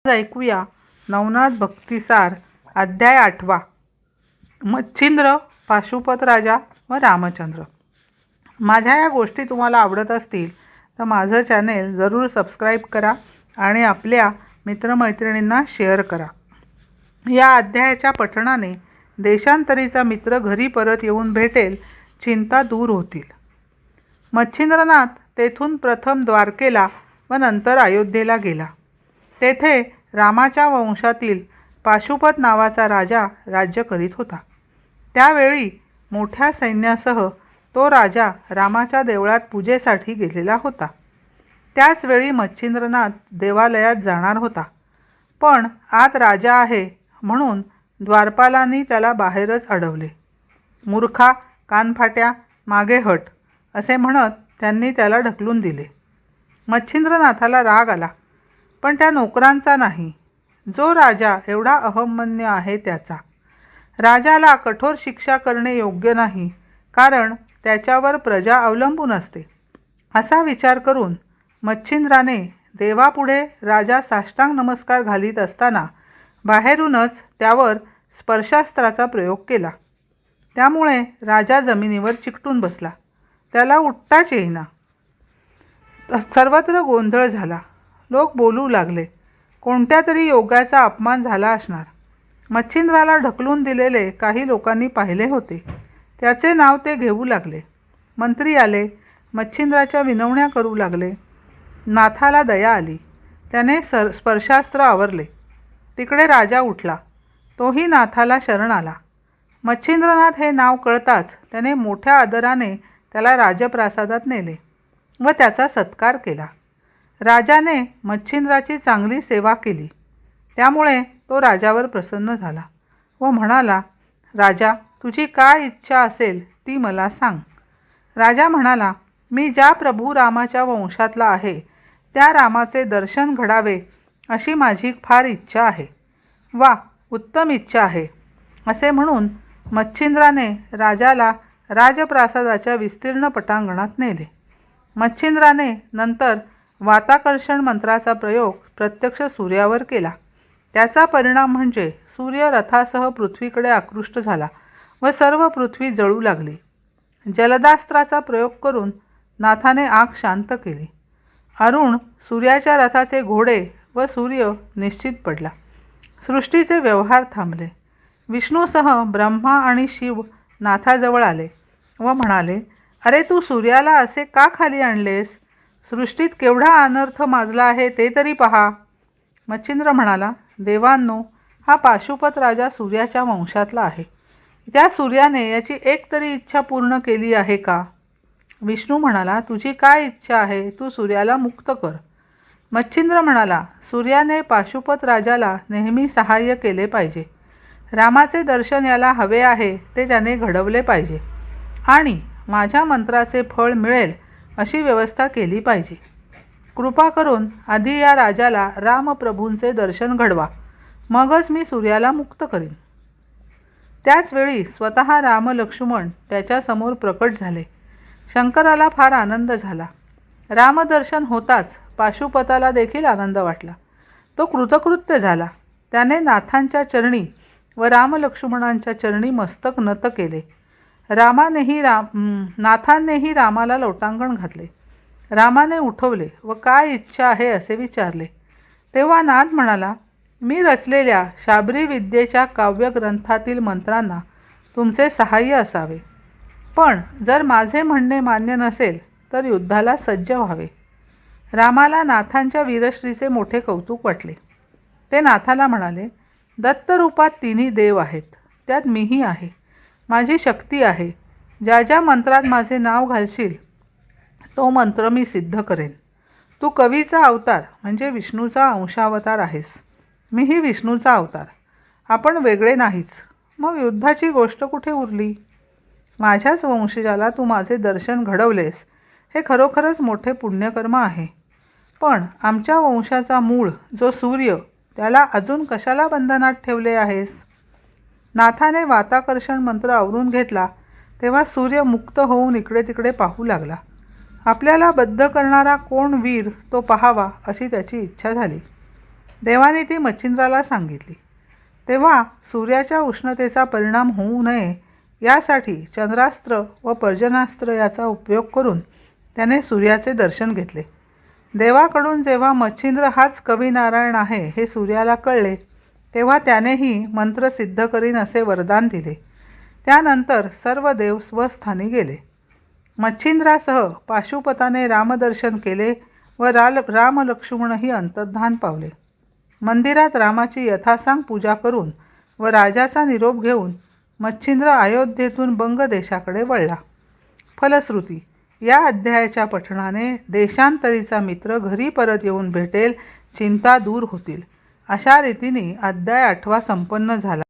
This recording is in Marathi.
ऐकूया नवनाथ भक्तिसार अध्याय 8. मच्छिंद्र, पाशुपत राजा व रामचंद्र. माझ्या या गोष्टी तुम्हाला आवडत असतील तर माझं चॅनेल जरूर सबस्क्राईब करा आणि आपल्या मित्रमैत्रिणींना शेअर करा. या अध्यायाच्या पठणाने देशांतरीचा मित्र घरी परत येऊन भेटेल, चिंता दूर होतील. मच्छिंद्रनाथ तेथून प्रथम द्वारकेला व नंतर अयोध्येला गेला. तेथे रामाच्या वंशातील पाशुपत नावाचा राजा राज्य करीत होता. त्यावेळी मोठ्या सैन्यासह तो राजा रामाच्या देवळात पूजेसाठी गेलेला होता. त्याच वेळी मच्छिंद्रनाथ देवालयात जाणार होता, पण आत राजा आहे म्हणून द्वारपालांनी त्याला बाहेरच अडवले. मूर्खा, कानफाट्या, मागे हट असे म्हणत त्यांनी त्याला ढकलून दिले. मच्छिंद्रनाथाला राग आला, पण त्या नोकरांचा नाही, जो राजा एवढा अहमन्य आहे त्याचा. राजाला कठोर शिक्षा करणे योग्य नाही, कारण त्याच्यावर प्रजा अवलंबून असते. असा विचार करून मच्छिंद्राने देवापुढे राजा साष्टांग नमस्कार घालीत असताना बाहेरूनच त्यावर स्पर्शास्त्राचा प्रयोग केला. त्यामुळे राजा जमिनीवर चिकटून बसला. त्याला उठताच येईना. सर्वत्र गोंधळ झाला. लोक बोलू लागले, कोणत्या तरी योगाचा अपमान झाला असणार. मच्छिंद्राला ढकलून दिलेले काही लोकांनी पाहिले होते. त्याचे नाव ते घेऊ लागले. मंत्री आले, मच्छिंद्राच्या विनवण्या करू लागले. नाथाला दया आली. त्याने स्पर्शास्त्र आवरले. तिकडे राजा उठला. तोही नाथाला शरण आला. मच्छिंद्रनाथ हे नाव कळताच त्याने मोठ्या आदराने त्याला राजप्रासादात नेले व त्याचा सत्कार केला. राजाने मच्छिंद्राची चांगली सेवा केली. त्यामुळे तो राजावर प्रसन्न झाला व म्हणाला, राजा, तुझी काय इच्छा असेल ती मला सांग. राजा म्हणाला, मी ज्या प्रभू रामाच्या वंशातला आहे त्या रामाचे दर्शन घडावे अशी माझी फार इच्छा आहे. वा, उत्तम इच्छा आहे. असे म्हणून मच्छिंद्राने राजाला राजप्रासादाच्या विस्तीर्ण पटांगणात नेले. मच्छिंद्राने नंतर वाताकर्षण मंत्राचा प्रयोग प्रत्यक्ष सूर्यावर केला. त्याचा परिणाम म्हणजे सूर्य रथासह पृथ्वीकडे आकृष्ट झाला व सर्व पृथ्वी जळू लागली. जलदास्त्राचा प्रयोग करून नाथाने आग शांत केली. अरुण सूर्याच्या रथाचे घोडे व सूर्य निश्चित पडला. सृष्टीचे व्यवहार थांबले. विष्णूसह ब्रह्मा आणि शिव नाथाजवळ आले व म्हणाले, अरे, तू सूर्याला असे का खाली आणलेस? सृष्टीत केवढा अनर्थ माजला आहे ते तरी पहा. मच्छिंद्र म्हणाला, देवांनो, हा पाशुपत राजा सूर्याच्या वंशातला आहे. त्या सूर्याने याची एक तरी इच्छा पूर्ण केली आहे का? विष्णू म्हणाला, तुझी काय इच्छा आहे? तू सूर्याला मुक्त कर. मच्छिंद्र म्हणाला, सूर्याने पाशुपत राजाला नेहमी सहाय्य केले पाहिजे. रामाचे दर्शन याला हवे आहे ते त्याने घडवले पाहिजे आणि माझ्या मंत्राचे फळ मिळेल अशी व्यवस्था केली पाहिजे. कृपा करून आधी या राजाला रामप्रभूंचे दर्शन घडवा, मगच मी सूर्याला मुक्त करीन. त्याचवेळी स्वतः रामलक्ष्मण त्याच्यासमोर प्रकट झाले. शंकराला फार आनंद झाला. रामदर्शन होताच पाशुपताला देखील आनंद वाटला. तो कृतकृत्य झाला. त्याने नाथांच्या चरणी व रामलक्ष्मणांच्या चरणी मस्तक नत केले. नाथांनीही रामाला लोटांगण घातले. रामाने उठवले व काय इच्छा आहे असे विचारले. तेव्हा नाथ म्हणाला, मी रचलेल्या शाबरी विद्येच्या काव्यग्रंथातील मंत्रांना तुमचे सहाय्य असावे, पण जर माझे म्हणणे मान्य नसेल तर युद्धाला सज्ज व्हावे. रामाला नाथांच्या वीरश्रीचे मोठे कौतुक वाटले. ते नाथाला म्हणाले, दत्तरूपात तिन्ही देव आहेत, त्यात मीही आहे. माझी शक्ती आहे. ज्या ज्या मंत्रात माझे नाव घालशील तो मंत्र मी सिद्ध करेन. तू कवीचा अवतार म्हणजे विष्णूचा अंशावतार आहेस. मीही विष्णूचा अवतार. आपण वेगळे नाहीच. मग युद्धाची गोष्ट कुठे उरली? माझ्याच वंशजाला तू माझे दर्शन घडवलेस हे खरोखरच मोठे पुण्यकर्म आहे. पण आमच्या वंशाचा मूळ जो सूर्य, त्याला अजून कशाला बंधनात ठेवले आहेस? नाथाने वाताकर्षण मंत्र आवरून घेतला तेव्हा सूर्य मुक्त होऊन इकडे तिकडे पाहू लागला. आपल्याला बद्ध करणारा कोण वीर तो पाहावा अशी त्याची इच्छा झाली. देवाने ती मच्छिंद्राला सांगितली. तेव्हा सूर्याच्या उष्णतेचा परिणाम होऊ नये यासाठी चंद्रास्त्र व पर्जनास्त्र याचा उपयोग करून त्याने सूर्याचे दर्शन घेतले. देवाकडून जेव्हा मच्छिंद्र हाच कविनारायण आहे हे सूर्याला कळले, तेव्हा त्यानेही मंत्र सिद्ध करीन असे वरदान दिले. त्यानंतर सर्व देव स्वस्थानी गेले. मच्छिंद्रासह पाशुपताने रामदर्शन केले व रामलक्ष्मणही अंतर्धान पावले. मंदिरात रामाची यथासांग पूजा करून व राजाचा निरोप घेऊन मच्छिंद्र अयोध्येतून बंग देशाकडे वळला. फलश्रुती: या अध्यायाच्या पठणाने देशांतरीचा मित्र घरी परत येऊन भेटेल, चिंता दूर होतील. अशा रीतीने अध्याय 8 संपन्न झाला.